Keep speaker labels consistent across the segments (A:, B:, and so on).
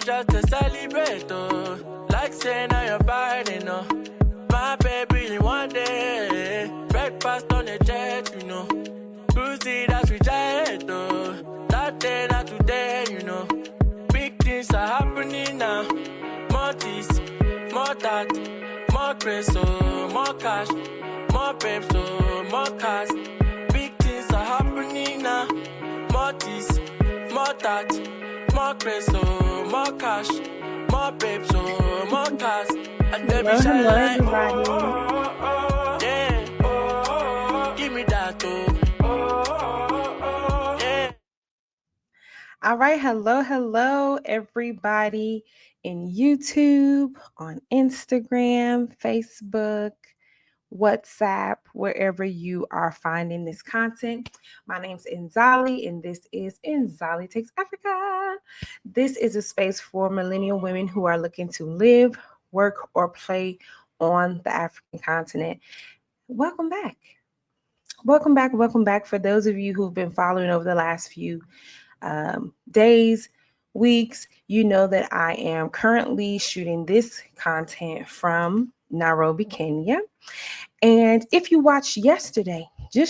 A: just to celebrate, oh. Like saying now you're biting, oh. My baby, one day. Breakfast on the jet, you know. Cruising, that's reject, oh. That day, not today, you know. Big things are happening now. More this, more that, more grace, oh. More cash, more babes, oh. More cars. Big things are happening now. More this, more that, more grace, oh. More cash, more babes, oh. More cars. And
B: Hello, everybody.
A: Yeah. Give me that, yeah.
B: All right. Hello, everybody in YouTube, on Instagram, Facebook, WhatsApp, wherever you are finding this content. My name's Nzali, and this is Nzali Takes Africa. This is a space for millennial women who are looking to live, work, or play on the African continent. Welcome back. Welcome back. For those of you who've been following over the last few days, weeks, you know that I am currently shooting this content from Nairobi, Kenya. And if you watched just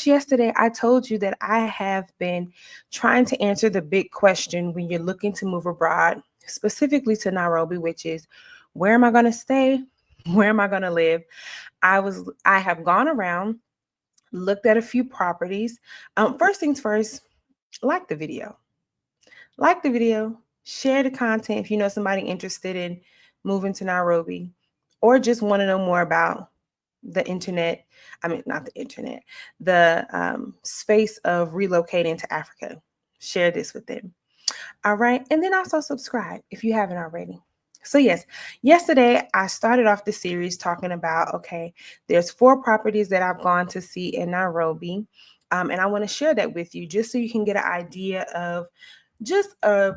B: yesterday, I told you that I have been trying to answer the big question when you're looking to move abroad, specifically to Nairobi, which is, where am I going to stay? Where am I going to live? I have gone around, looked at a few properties. First things first, like the video, share the content if you know somebody interested in moving to Nairobi or just want to know more about the internet. Not the internet, the space of relocating to Africa. Share this with them. All right. And then also subscribe if you haven't already. So yes, yesterday I started off the series talking about, okay, there's 4 properties that I've gone to see in Nairobi. And I want to share that with you just so you can get an idea of just a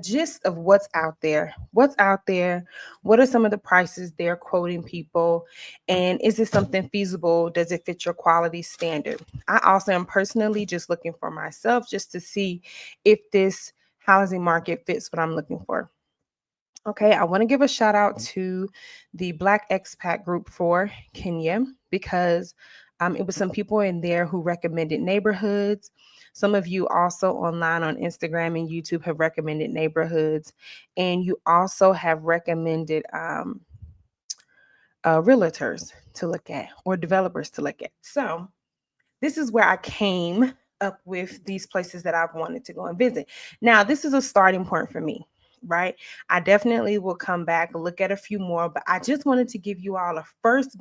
B: gist of what's out there. What are some of the prices they're quoting people? And is this something feasible? Does it fit your quality standard? I also am personally just looking for myself just to see if this housing market fits what I'm looking for. Okay, I want to give a shout out to the Black expat group for Kenya because it was some people in there who recommended neighborhoods. Some of you also online on Instagram and YouTube have recommended neighborhoods, and you also have recommended realtors to look at or developers to look at. So this is where I came up with these places that I've wanted to go and visit. Now, this is a starting point for me. Right? I definitely will come back, look at a few more, but I just wanted to give you all a first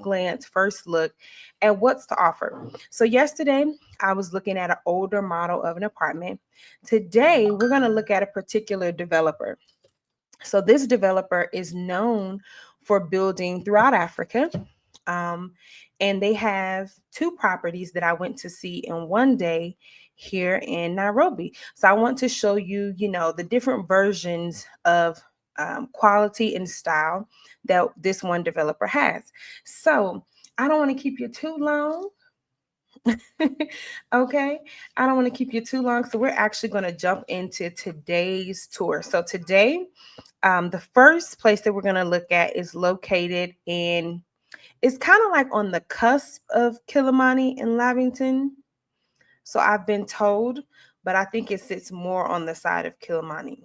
B: look at what's to offer. So yesterday I was looking at an older model of an apartment. Today we're going to look at a particular developer. So this developer is known for building throughout Africa. And they have 2 properties that I went to see in one day here in Nairobi. So I want to show you, the different versions of quality and style that this one developer has. So I don't want to keep you too long. Okay. I don't want to keep you too long. So we're actually going to jump into today's tour. So today, the first place that we're going to look at is located in, it's kind of like on the cusp of Kilimani and Lavington. So I've been told, but I think it sits more on the side of Kilimani.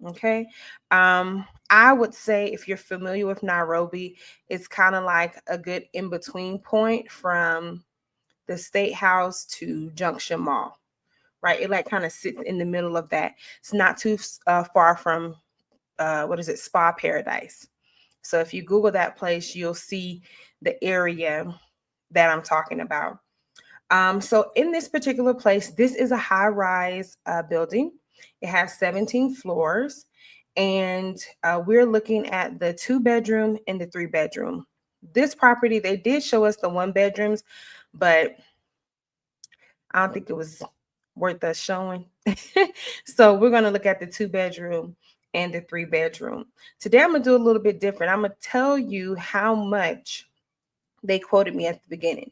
B: Okay. I would say if you're familiar with Nairobi, it's kind of like a good in-between point from the State House to Junction Mall, right? It like kind of sits in the middle of that. It's not too far from, Spa Paradise. So if you Google that place, you'll see the area that I'm talking about. So in this particular place, this is a high-rise building. It has 17 floors, and we're looking at the 2-bedroom and the 3-bedroom. This property, they did show us the 1-bedrooms, but I don't think it was worth us showing. So we're going to look at the 2-bedroom and the 3-bedroom. Today, I'm going to do a little bit different. I'm going to tell you how much they quoted me at the beginning.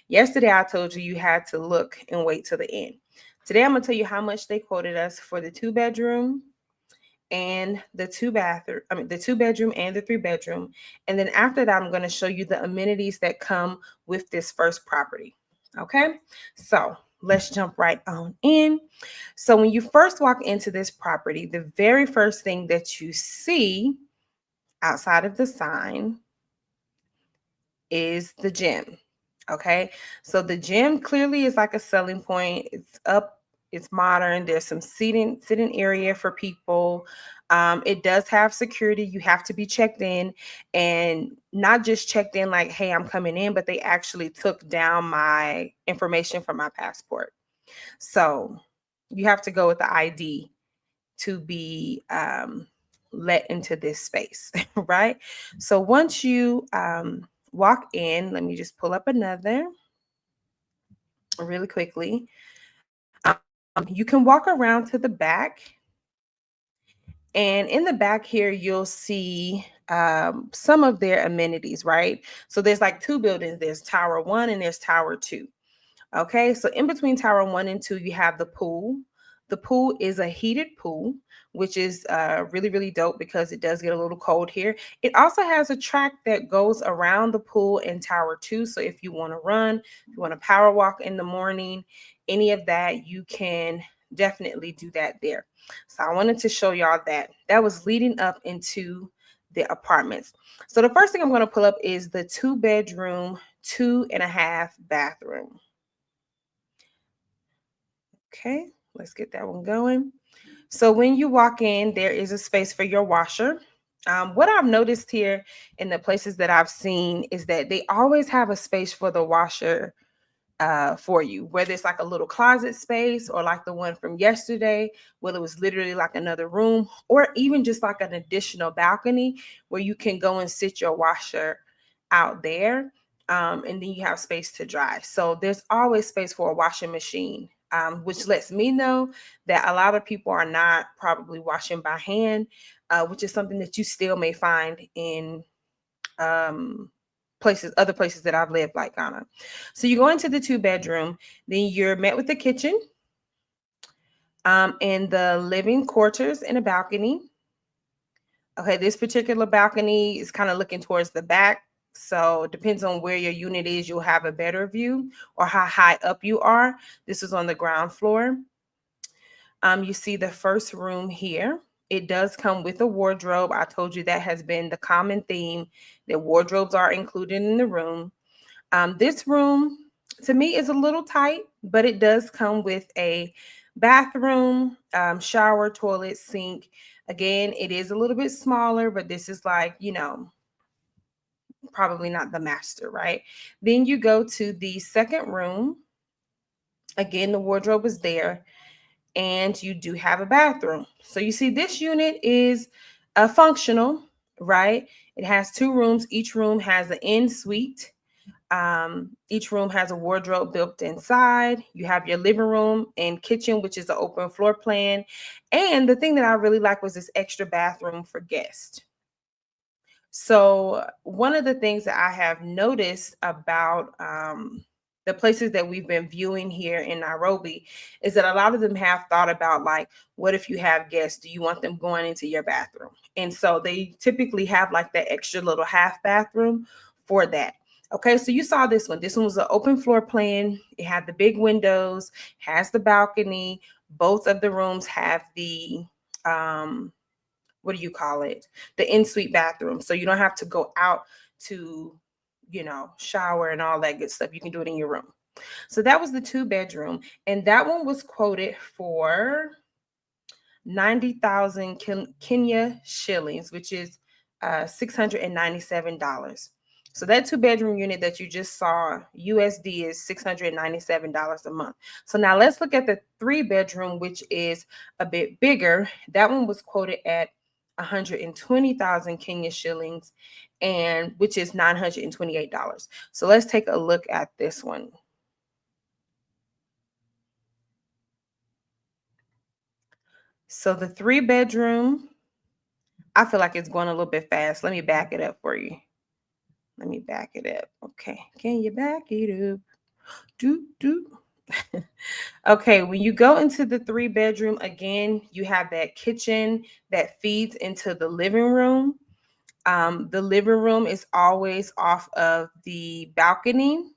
B: Yesterday, I told you had to look and wait till the end. Today, I'm going to tell you how much they quoted us for the 2-bedroom and the the 2 bedroom and the 3 bedroom. And then after that, I'm going to show you the amenities that come with this first property. Okay, so let's jump right on in. So when you first walk into this property, the very first thing that you see outside of the sign is the gym. Okay, so the gym clearly is like a selling point. It's up, it's modern. There's some sitting area for people. It does have security. You have to be checked in, and not just checked in like, hey, I'm coming in, but they actually took down my information from my passport. So you have to go with the ID to be let into this space, right? So once you walk in, let me just pull up another really quickly. You can walk around to the back, and in the back here, you'll see some of their amenities, right? So there's like two buildings. There's Tower 1 and there's Tower 2. Okay, so in between Tower 1 and 2, you have the pool. The pool is a heated pool, which is really, really dope because it does get a little cold here. It also has a track that goes around the pool in Tower 2. So if you want to run, if you want to power walk in the morning, any of that, you can definitely do that there. So I wanted to show y'all that. That was leading up into the apartments. So the first thing I'm going to pull up is the 2 bedroom, 2.5 bathroom. Okay, let's get that one going. So when you walk in, there is a space for your washer. What I've noticed here in the places that I've seen is that they always have a space for the washer for you, whether it's like a little closet space or like the one from yesterday, whether it was literally like another room, or even just like an additional balcony where you can go and sit your washer out there. And then you have space to dry. So there's always space for a washing machine, which lets me know that a lot of people are not probably washing by hand, which is something that you still may find in other places that I've lived, like Ghana. So you go into the 2 bedroom, then you're met with the kitchen, and the living quarters and a balcony. Okay, this particular balcony is kind of looking towards the back. So it depends on where your unit is, you'll have a better view or how high up you are. This is on the ground floor. You see the first room here. It does come with a wardrobe. I told you that has been the common theme, that wardrobes are included in the room. This room, to me, is a little tight, but it does come with a bathroom, shower, toilet, sink. Again, it is a little bit smaller, but this is like, probably not the master, right? Then you go to the second room. Again, the wardrobe is there, and you do have a bathroom. So you see this unit is functional, right? It has 2 rooms. Each room has an en suite. Each room has a wardrobe built inside. You have your living room and kitchen, which is an open floor plan. And the thing that I really like was this extra bathroom for guests. So one of the things that I have noticed about the places that we've been viewing here in Nairobi is that a lot of them have thought about, like, what if you have guests? Do you want them going into your bathroom? And so they typically have like that extra little half bathroom for that. Okay, so you saw this one. This one was an open floor plan. It had the big windows, has the balcony. Both of the rooms have the what do you call it? The en-suite bathroom. So you don't have to go out to, shower and all that good stuff. You can do it in your room. So that was the 2 bedroom. And that one was quoted for 90,000 Kenya shillings, which is $697. So that 2 bedroom unit that you just saw, USD, is $697 a month. So now let's look at the 3 bedroom, which is a bit bigger. That one was quoted at 120,000 Kenya shillings, and which is $928. So let's take a look at this one. So the 3 bedroom, I feel like it's going a little bit fast. Let me back it up for you. Let me back it up. Okay. Can you back it up? Do. Okay, when you go into the 3 bedroom, again, you have that kitchen that feeds into the living room. The living room is always off of the balcony.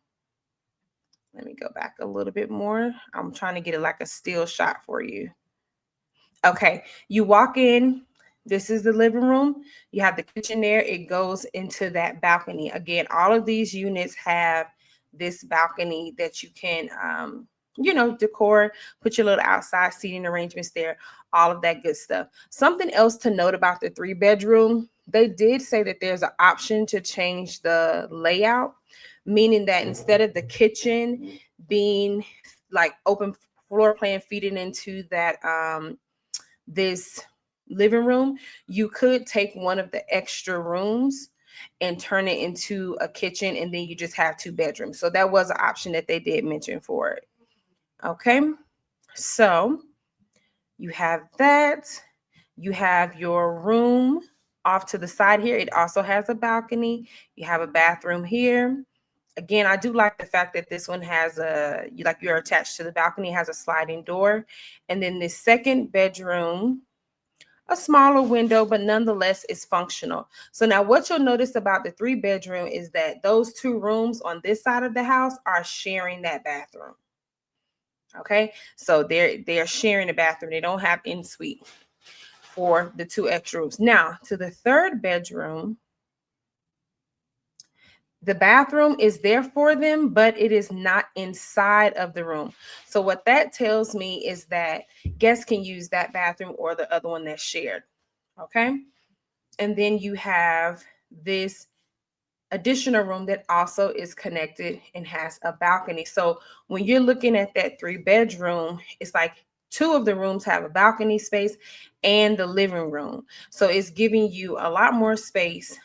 B: Let me go back a little bit more. I'm trying to get it like a still shot for you. Okay, you walk in. This is the living room. You have the kitchen there. It goes into that balcony. Again, all of these units have this balcony that you can, decor, put your little outside seating arrangements there, all of that good stuff. Something else to note about the 3 bedroom, they did say that there's an option to change the layout, meaning that instead of the kitchen being like open floor plan feeding into that this living room, you could take one of the extra rooms and turn it into a kitchen, and then you just have 2 bedrooms. So that was an option that they did mention for it. Okay, so you have that. You have your room off to the side here. It also has a balcony. You have a bathroom here. Again, I do like the fact that this one has you're attached to the balcony, has a sliding door. And then this second bedroom, a smaller window, but nonetheless is functional. So now what you'll notice about the 3 bedroom is that those 2 rooms on this side of the house are sharing that bathroom. Okay, so they're sharing a bathroom. They don't have en suite for the 2 extra rooms. Now to the 3rd bedroom, the bathroom is there for them, but it is not inside of the room. So what that tells me is that guests can use that bathroom or the other one that's shared. Okay. And then you have this additional room that also is connected and has a balcony. So when you're looking at that 3 bedroom, it's like 2 of the rooms have a balcony space and the living room. So it's giving you a lot more space.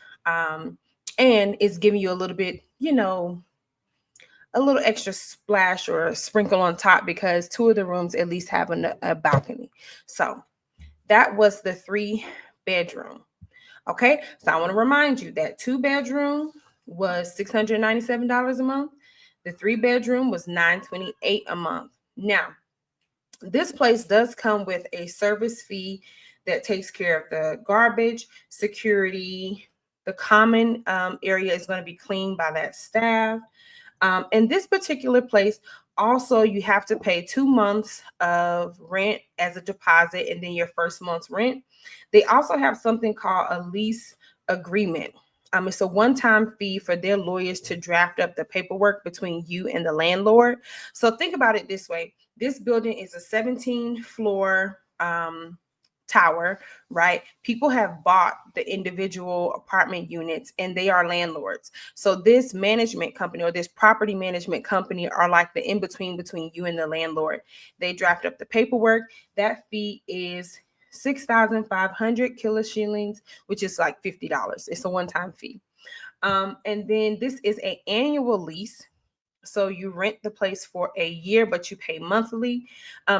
B: And it's giving you a little bit, a little extra splash or a sprinkle on top because 2 of the rooms at least have a balcony. So that was the 3 bedroom. Okay, so I want to remind you that 2 bedroom was $697 a month. The 3 bedroom was $928 a month. Now, this place does come with a service fee that takes care of the garbage, security. The common area is going to be cleaned by that staff. And this particular place, also, you have to pay 2 months of rent as a deposit and then your first month's rent. They also have something called a lease agreement. It's a one-time fee for their lawyers to draft up the paperwork between you and the landlord. So think about it this way. This building is a 17-floor tower, right? People have bought the individual apartment units and they are landlords. So this management company or this property management company are like the in-between between you and the landlord. They draft up the paperwork. That fee is 6,500 kilo shillings, which is like $50. It's a one-time fee. And then this is an annual lease. So you rent the place for a year, but you pay monthly,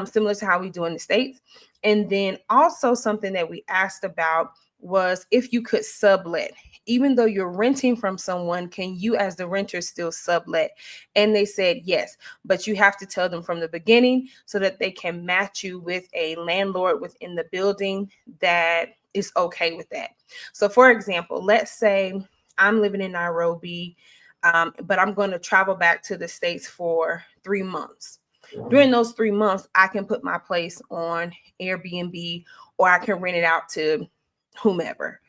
B: similar to how we do in the States. And then also something that we asked about was if you could sublet. Even though you're renting from someone, can you as the renter still sublet? And they said yes, but you have to tell them from the beginning so that they can match you with a landlord within the building that is okay with that. So for example, let's say I'm living in Nairobi, but I'm going to travel back to the States for 3 months. During those 3 months, I can put my place on Airbnb or I can rent it out to whomever,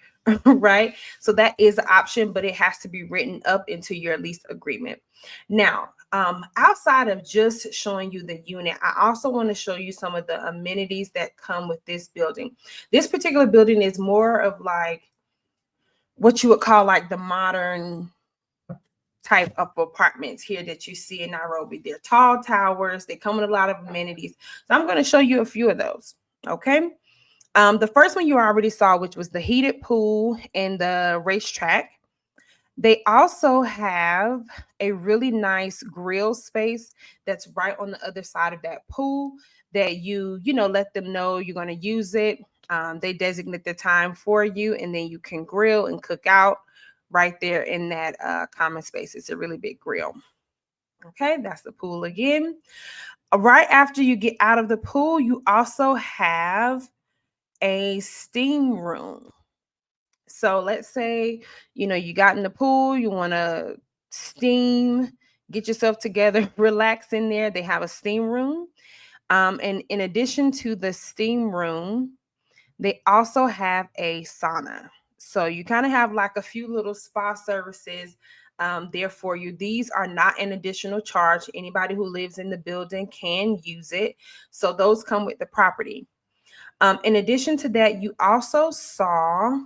B: right? So that is an option, but it has to be written up into your lease agreement. Now, outside of just showing you the unit, I also want to show you some of the amenities that come with this building. This particular building is more of like what you would call like the modern type of apartments here that you see in Nairobi. They're tall towers. They come with a lot of amenities. So I'm going to show you a few of those. Okay. The first one you already saw, which was the heated pool and the racetrack. They also have a really nice grill space that's right on the other side of that pool that you let them know you're going to use it. They designate the time for you, and then you can grill and cook out right there in that common space. It's a really big grill. Okay, that's the pool again. Right after you get out of the pool, you also have a steam room. So let's say, you got in the pool, you want to steam, get yourself together, relax in there. They have a steam room. And in addition to the steam room, they also have a sauna. So you kind of have like a few little spa services there for you. These are not an additional charge. Anybody who lives in the building can use it. So those come with the property. In addition to that, you also saw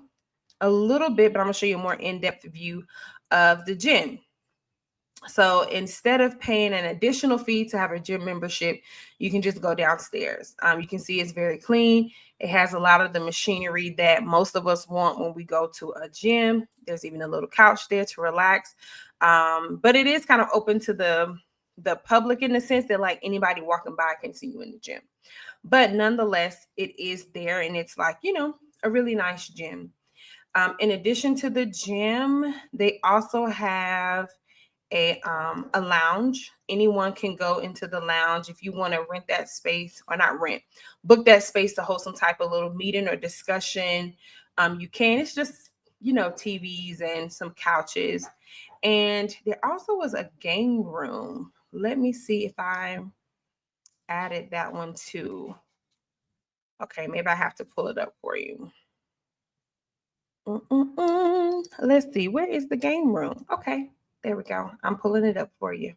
B: a little bit, but I'm going to show you a more in-depth view of the gym. So instead of paying an additional fee to have a gym membership, you can just go downstairs. You can see it's very clean. It has a lot of the machinery that most of us want when we go to a gym. There's even a little couch there to relax. But it is kind of open to the public in the sense that like anybody walking by can see you in the gym. But nonetheless, it is there and it's like, a really nice gym. In addition to the gym, they also have a lounge. Anyone can go into the lounge if you want to rent that space, or not rent, book that space to host some type of little meeting or discussion. You can. It's just TVs and some couches, and there also was a game room. Let me see if I added that one too. Okay, maybe I have to pull it up for you. Let's see, where is the game room? Okay, there we go. I'm pulling it up for you.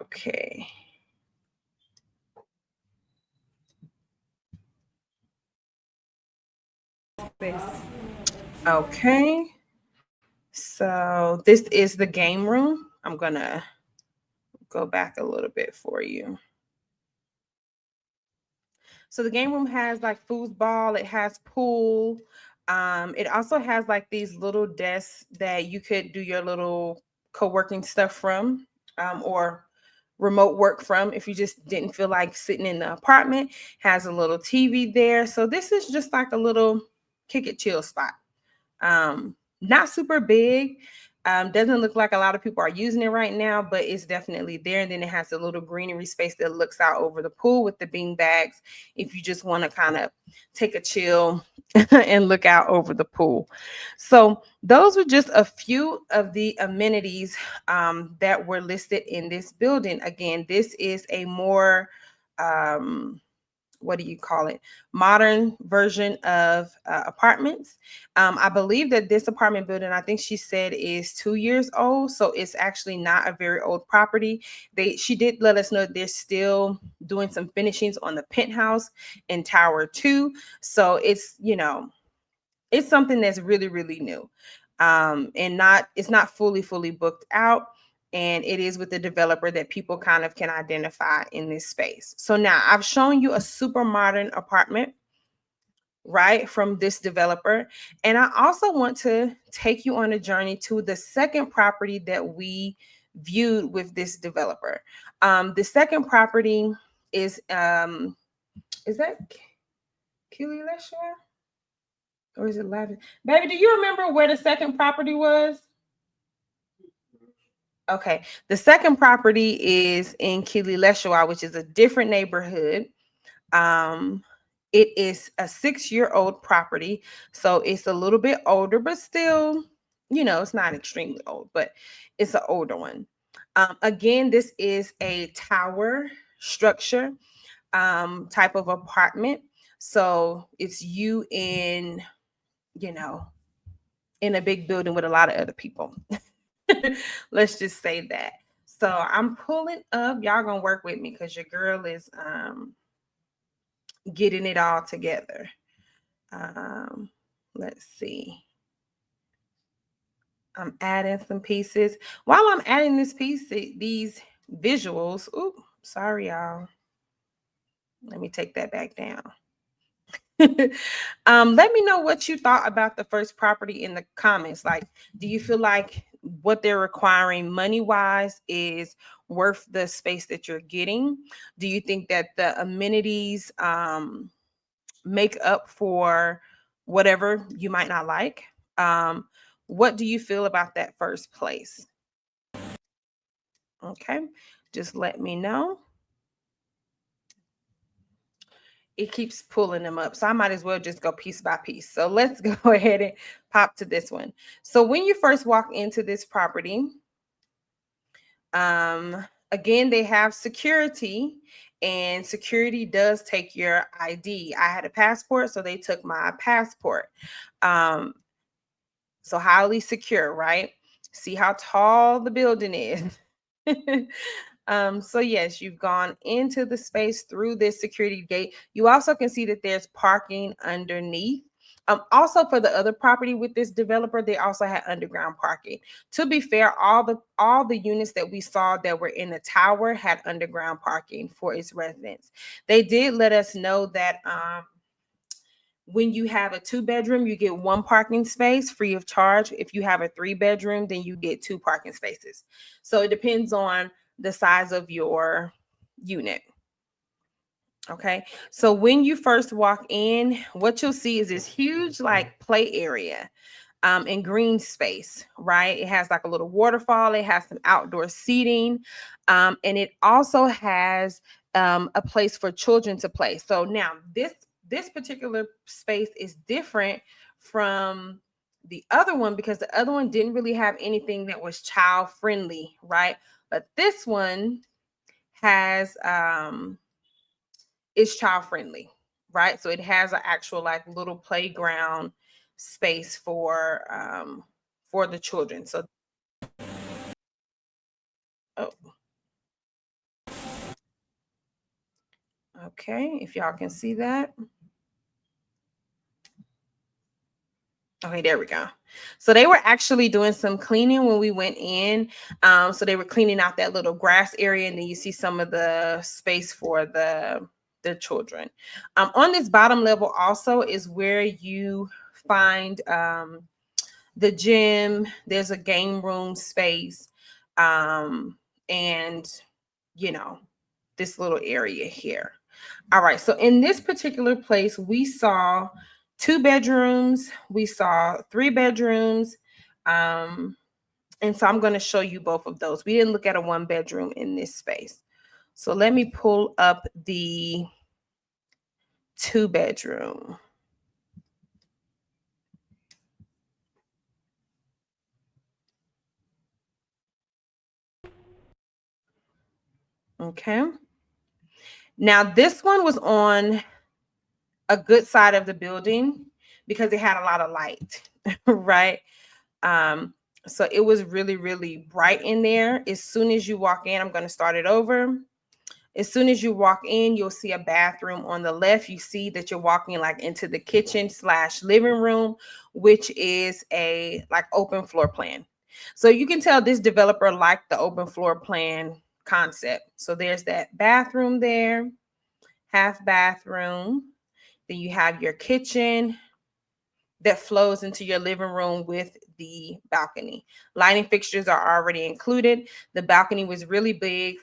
B: Okay. Okay. So this is the game room. I'm going to go back a little bit for you. So the game room has like foosball, it has pool. It also has like these little desks that you could do your little co-working stuff from, or remote work from if you just didn't feel like sitting in the apartment. Has a little TV there. So this is just like a little kick it chill spot. Not super big. Doesn't look like a lot of people are using it right now, but it's definitely there. And then it has a little greenery space that looks out over the pool with the bean bags if you just want to kind of take a chill and look out over the pool. So those were just a few of the amenities that were listed in this building. Again, this is a more what do you call it, modern version of apartments. I believe that this apartment building, I think she said, is 2 years old, so it's actually not a very old property. She did let us know they're still doing some finishings on the penthouse in Tower 2, so it's something that's really, really new. And it's not fully booked out, and it is with the developer that people kind of can identify in this space. So now I've shown you a super modern apartment, right, from this developer, and I also want to take you on a journey to the second property that we viewed with this developer. The second property is that Kileleshwa? Or is it Lavington? Baby, do you remember where the second property was? Okay. The second property is in Kileleshwa, which is a different neighborhood. Um, it is a 6-year-old property. So it's a little bit older, but still, it's not extremely old, but it's an older one. Again, this is a tower structure type of apartment. So it's you you know, in a big building with a lot of other people. Let's just say that. So I'm pulling up. Y'all gonna work with me because your girl is getting it all together. Let's see. I'm adding some pieces. While I'm adding these visuals. Ooh, sorry, y'all. Let me take that back down. Let me know what you thought about the first property in the comments. Like, do you feel like what they're requiring money wise is worth the space that you're getting? Do you think that the amenities make up for whatever you might not like? What do you feel about that first place? Okay, just let me know. It keeps pulling them up, so I might as well just go piece by piece. So let's go ahead and pop to this one. So when you first walk into this property, again, they have security, and security does take your ID. I had a passport, so they took my passport. So highly secure, right? See how tall the building is. So yes, you've gone into the space through this security gate. You also can see that there's parking underneath. Also for the other property with this developer, they also had underground parking. To be fair, all the units that we saw that were in the tower had underground parking for its residents. They did let us know that when you have a 2-bedroom, you get 1 parking space free of charge. If you have a 3-bedroom, then you get 2 parking spaces. So it depends on the size of your unit. Okay. So when you first walk in, what you'll see is this huge like play area and green space, right? It has like a little waterfall. It has some outdoor seating. And it also has a place for children to play. So now this particular space is different from the other one because the other one didn't really have anything that was child friendly, right? But this one has is child friendly, right? So it has an actual like little playground space for the children. So oh, okay, if y'all can see that. Okay, there we go. So they were actually doing some cleaning when we went in. So they were cleaning out that little grass area, and then you see some of the space for the children. On this bottom level also is where you find the gym. There's a game room space, and you know, this little area here. All right, so in this particular place, we saw 2 bedrooms, we saw 3 bedrooms, and so I'm going to show you both of those. We didn't look at a 1-bedroom in this space. So let me pull up the 2-bedroom. Okay. Now this one was on a good side of the building because it had a lot of light, right? So it was really, really bright in there. As soon as you walk in, I'm going to start it over. As soon as you walk in, you'll see a bathroom on the left. You see that you're walking like into the kitchen / living room, which is a like open floor plan. So you can tell this developer liked the open floor plan concept. So there's that bathroom there, half bathroom. Then you have your kitchen that flows into your living room with the balcony. Lighting fixtures are already included. The balcony was really big,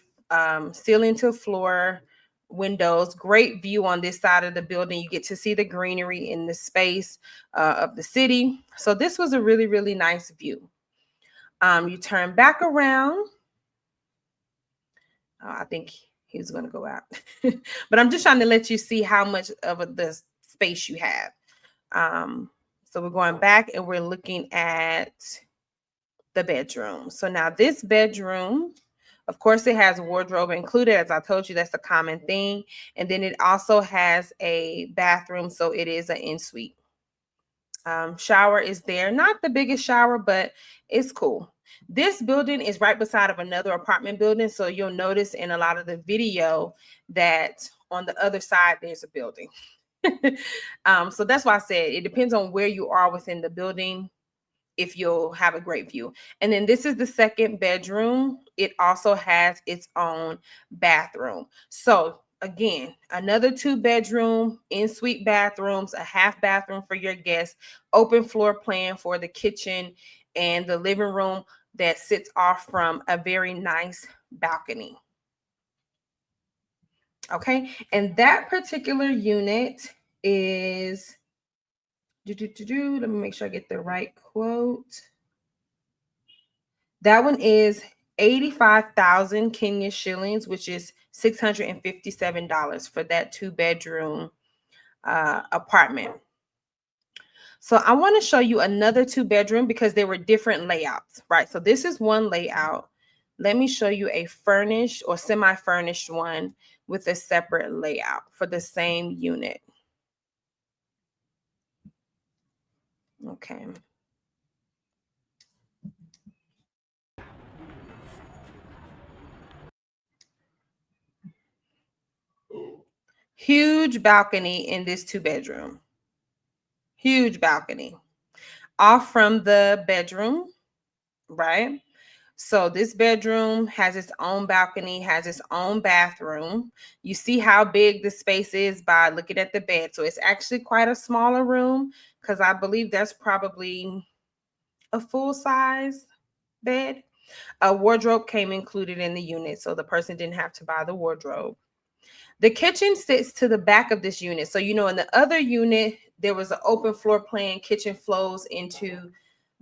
B: ceiling to floor windows. Great view on this side of the building. You get to see the greenery in the space of the city. So this was a really, really nice view. You turn back around. I think he was going to go out, but I'm just trying to let you see how much of the space you have. So we're going back and we're looking at the bedroom. So now this bedroom, of course, it has a wardrobe included. As I told you, that's a common thing. And then it also has a bathroom. So it is an en-suite. Shower is there. Not the biggest shower, but it's cool. This building is right beside of another apartment building. So you'll notice in a lot of the video that on the other side, there's a building. So that's why I said it depends on where you are within the building if you'll have a great view. And then this is the 2nd bedroom. It also has its own bathroom. So again, another 2-bedroom, en-suite bathrooms, a half bathroom for your guests, open floor plan for the kitchen and the living room that sits off from a very nice balcony. Okay, and that particular unit is, let me make sure I get the right quote. That one is 85,000 Kenya shillings, which is $657 for that 2-bedroom apartment. So I want to show you another 2-bedroom because there were different layouts, right? So this is one layout. Let me show you a furnished or semi-furnished one with a separate layout for the same unit. Okay. Huge balcony in this 2-bedroom. Huge balcony. Off from the bedroom, right? So this bedroom has its own balcony, has its own bathroom. You see how big the space is by looking at the bed. So it's actually quite a smaller room because I believe that's probably a full-size bed. A wardrobe came included in the unit, so the person didn't have to buy the wardrobe. The kitchen sits to the back of this unit. So, in the other unit, there was an open floor plan. Kitchen flows into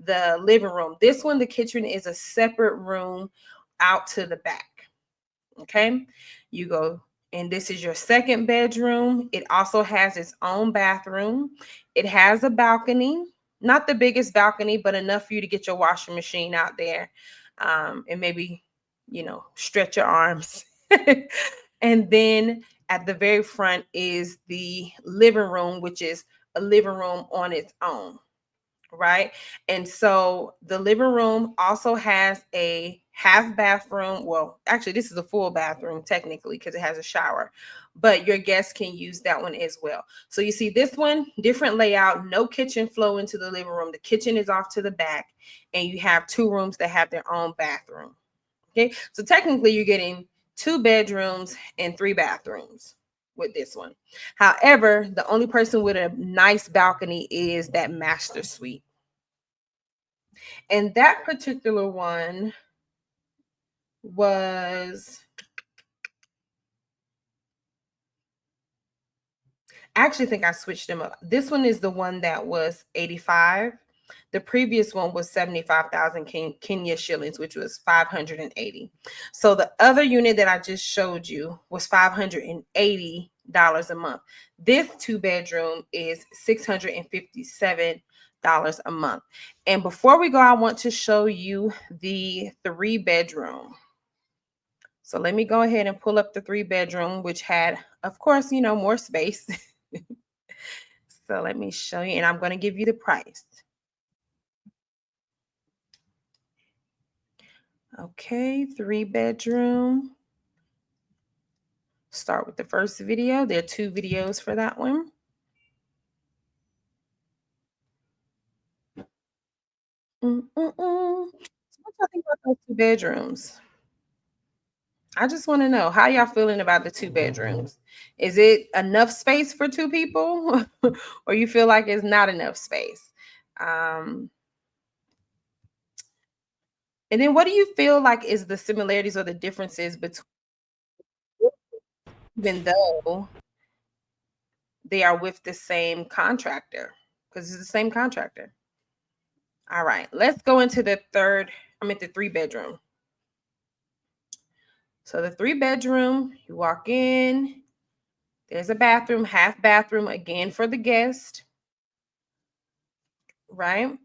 B: the living room. This one, the kitchen is a separate room out to the back. Okay. You go, and this is your second bedroom. It also has its own bathroom. It has a balcony, not the biggest balcony, but enough for you to get your washing machine out there and maybe, stretch your arms. And then at the very front is the living room, which is a living room on its own, right? And so the living room also has a half bathroom. Well, actually, this is a full bathroom technically because it has a shower, but your guests can use that one as well. So you see this one, different layout, no kitchen flow into the living room. The kitchen is off to the back, and you have 2 rooms that have their own bathroom. Okay, so technically you're getting 2 bedrooms and 3 bathrooms with this one. However, the only person with a nice balcony is that master suite. And that particular one was, I actually think I switched them up. This one is the one that was 85. The previous one was 75,000 Kenya shillings, which was 580. So the other unit that I just showed you was $580 a month. This 2-bedroom is $657 a month. And before we go, I want to show you the 3-bedroom. So let me go ahead and pull up the 3-bedroom, which had, of course, more space. So let me show you, and I'm going to give you the price. Okay, 3-bedroom. Start with the first video. There are 2 videos for that one. So what do y'all think about those 2 bedrooms? I just want to know how y'all feeling about the 2 bedrooms. Is it enough space for 2 people, or you feel like it's not enough space? And then what do you feel like is the similarities or the differences between, even though they are with the same contractor? Because it's the same contractor. All right, let's go into the 3-bedroom. So the 3-bedroom, you walk in, there's a bathroom, half bathroom again for the guest, right?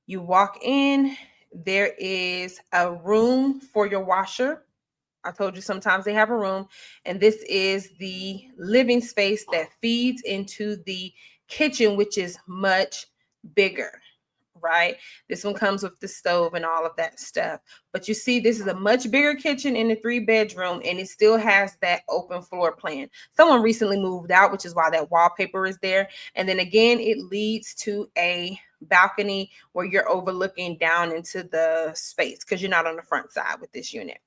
B: You walk in, there is a room for your washer. I told you sometimes they have a room, and this is the living space that feeds into the kitchen, which is much bigger, right? This one comes with the stove and all of that stuff. But you see, this is a much bigger kitchen in the 3-bedroom, and it still has that open floor plan. Someone recently moved out, which is why that wallpaper is there. And then again, it leads to a balcony where you're overlooking down into the space because you're not on the front side with this unit.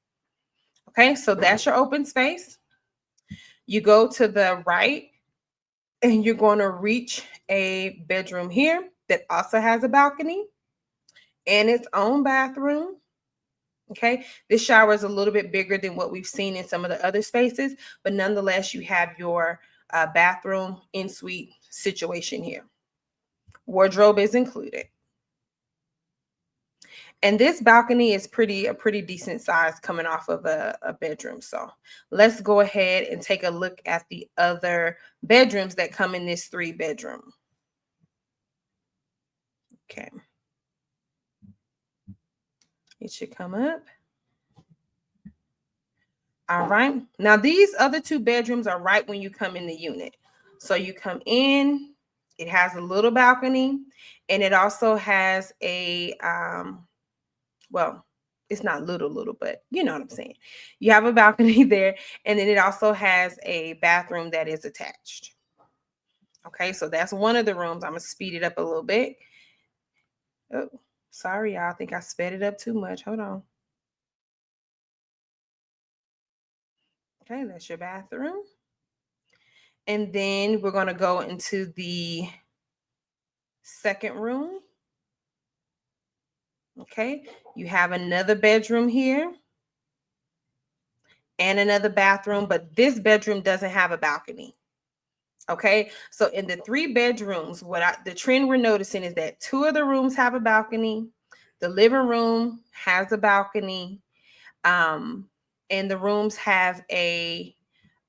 B: Okay, so that's your open space. You go to the right, and you're going to reach a bedroom here that also has a balcony and its own bathroom. Okay, this shower is a little bit bigger than what we've seen in some of the other spaces, but nonetheless, you have your bathroom en-suite situation here. Wardrobe is included. And this balcony is a pretty decent size coming off of a bedroom. So let's go ahead and take a look at the other bedrooms that come in this 3-bedroom. Okay. It should come up. All right. Now these other 2 bedrooms are right when you come in the unit. So you come in, it has a little balcony, and it also has a well, it's not little, but you know what I'm saying. You have a balcony there, and then it also has a bathroom that is attached. Okay, so that's one of the rooms. I'm gonna speed it up a little bit. Oh, sorry, y'all. I think I sped it up too much. Hold on. Okay, that's your bathroom. And then we're gonna go into the second room. Okay, you have another bedroom here and another bathroom, but this bedroom doesn't have a balcony. Okay, so in the 3 bedrooms, the trend we're noticing is that 2 of the rooms have a balcony, the living room has a balcony, and the rooms have a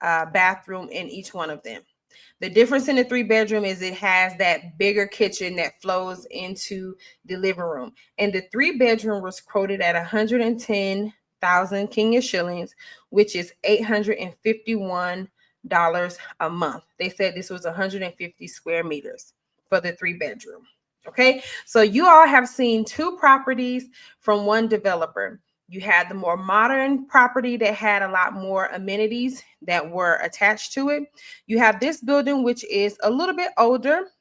B: bathroom in each one of them. The difference in the 3-bedroom is it has that bigger kitchen that flows into the living room. And the 3-bedroom was quoted at 110,000 Kenya shillings, which is $851 a month. They said this was 150 square meters for the 3-bedroom. Okay, so you all have seen 2 properties from one developer. You had the more modern property that had a lot more amenities that were attached to it. You have this building, which is a little bit older,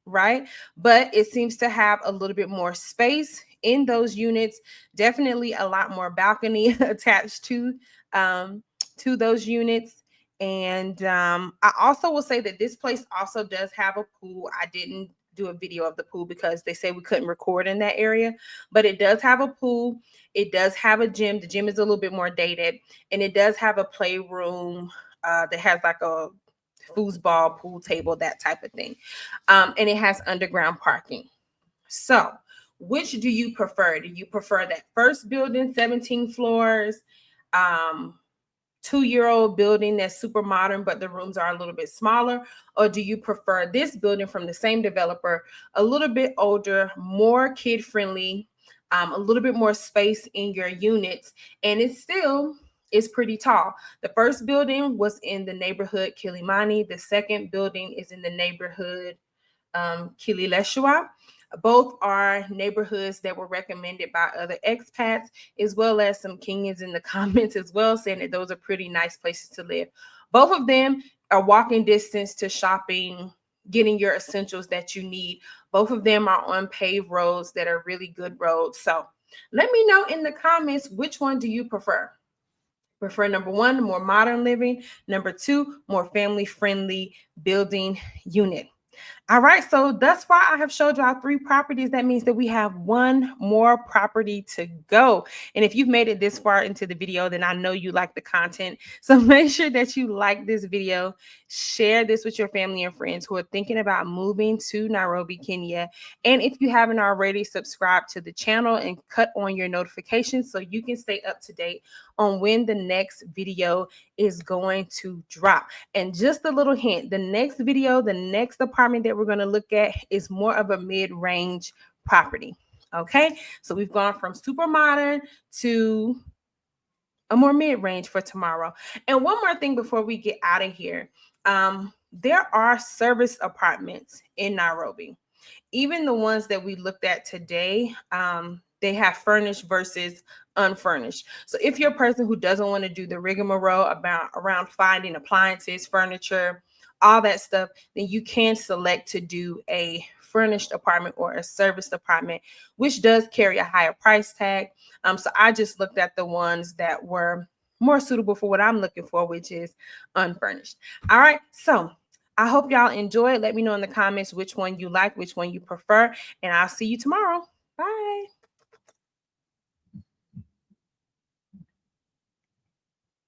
B: right? But it seems to have a little bit more space in those units. Definitely a lot more balcony attached to those units. And I also will say that this place also does have a pool. I didn't do a video of the pool because they say we couldn't record in that area, but it does have a pool. It does have a gym. The gym is a little bit more dated, and it does have a playroom that has like a foosball pool table, that type of thing. And it has underground parking. So which do you prefer? Do you prefer that first building, 17 floors, 2-year-old building that's super modern, but the rooms are a little bit smaller? Or do you prefer this building from the same developer, a little bit older, more kid-friendly, a little bit more space in your units, and it still is pretty tall? The first building was in the neighborhood Kilimani. The second building is in the neighborhood Kileleshwa. Both are neighborhoods that were recommended by other expats, as well as some Kenyans in the comments as well, saying that those are pretty nice places to live. Both of them are walking distance to shopping, getting your essentials that you need. Both of them are on paved roads that are really good roads. So let me know in the comments, which one do you prefer? Prefer number 1, more modern living. Number 2, more family-friendly building unit. All right, so thus far I have showed y'all 3 properties. That means that we have 1 more property to go. And if you've made it this far into the video, then I know you like the content. So make sure that you like this video, share this with your family and friends who are thinking about moving to Nairobi, Kenya. And if you haven't already, subscribe to the channel and cut on your notifications so you can stay up to date on when the next video is going to drop. And just a little hint, the next video, the next apartment that we're going to look at is more of a mid-range property. Okay, so we've gone from super modern to a more mid-range for tomorrow. And one more thing before we get out of here, there are service apartments in Nairobi. Even the ones that we looked at today, they have furnished versus unfurnished. So if you're a person who doesn't want to do the rigmarole around finding appliances, furniture, all that stuff, then you can select to do a furnished apartment or a serviced apartment, which does carry a higher price tag. So I just looked at the ones that were more suitable for what I'm looking for, which is unfurnished. All right, so I hope y'all enjoy it. Let me know in the comments which one you like, which one you prefer, and I'll see you tomorrow.